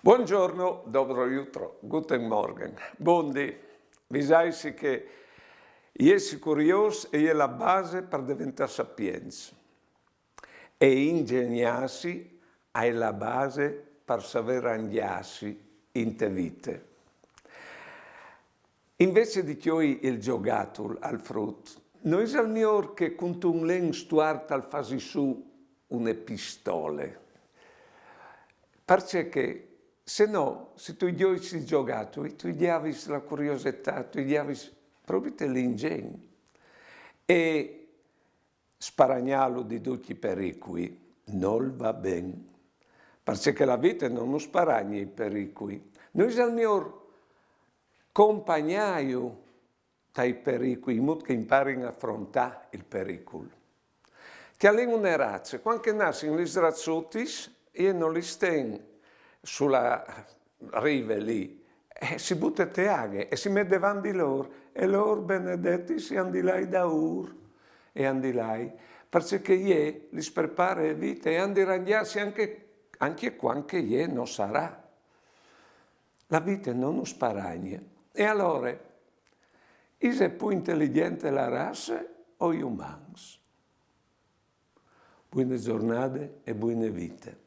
Buongiorno, dobro jutro, guten Morgen. Buondì, vi sai che essere curiosi è la base per diventare sapienza e ingegnarsi è la base per saper andiarsi in te vite. Invece di chioi il giocattolo al frutto, noi siamo miglior che con un len stuart al fasi su una pistole. Perché se no, se tu gli hai giocato, tu gli avevi la curiosità, tu gli avevi proprio l'ingegno. E sparagnarlo di tutti i pericoli non va bene, perché la vita non nos sparagna i pericoli. Noi siamo il mio compagnaio dai pericoli, in modo che imparino a affrontare il pericolo. Che all'interno una razza, quando nascono le razzotti, e non li stengo sulla riva lì, si butta a teaghe e si mette davanti loro, e loro benedetti si andilai da ur e andilai, perché ie li prepara la vita e andi randiarsi anche quando ie non sarà. La vita non nos sparagna. E allora, è più intelligente la razza o gli umani? Buone giornate e buone vite.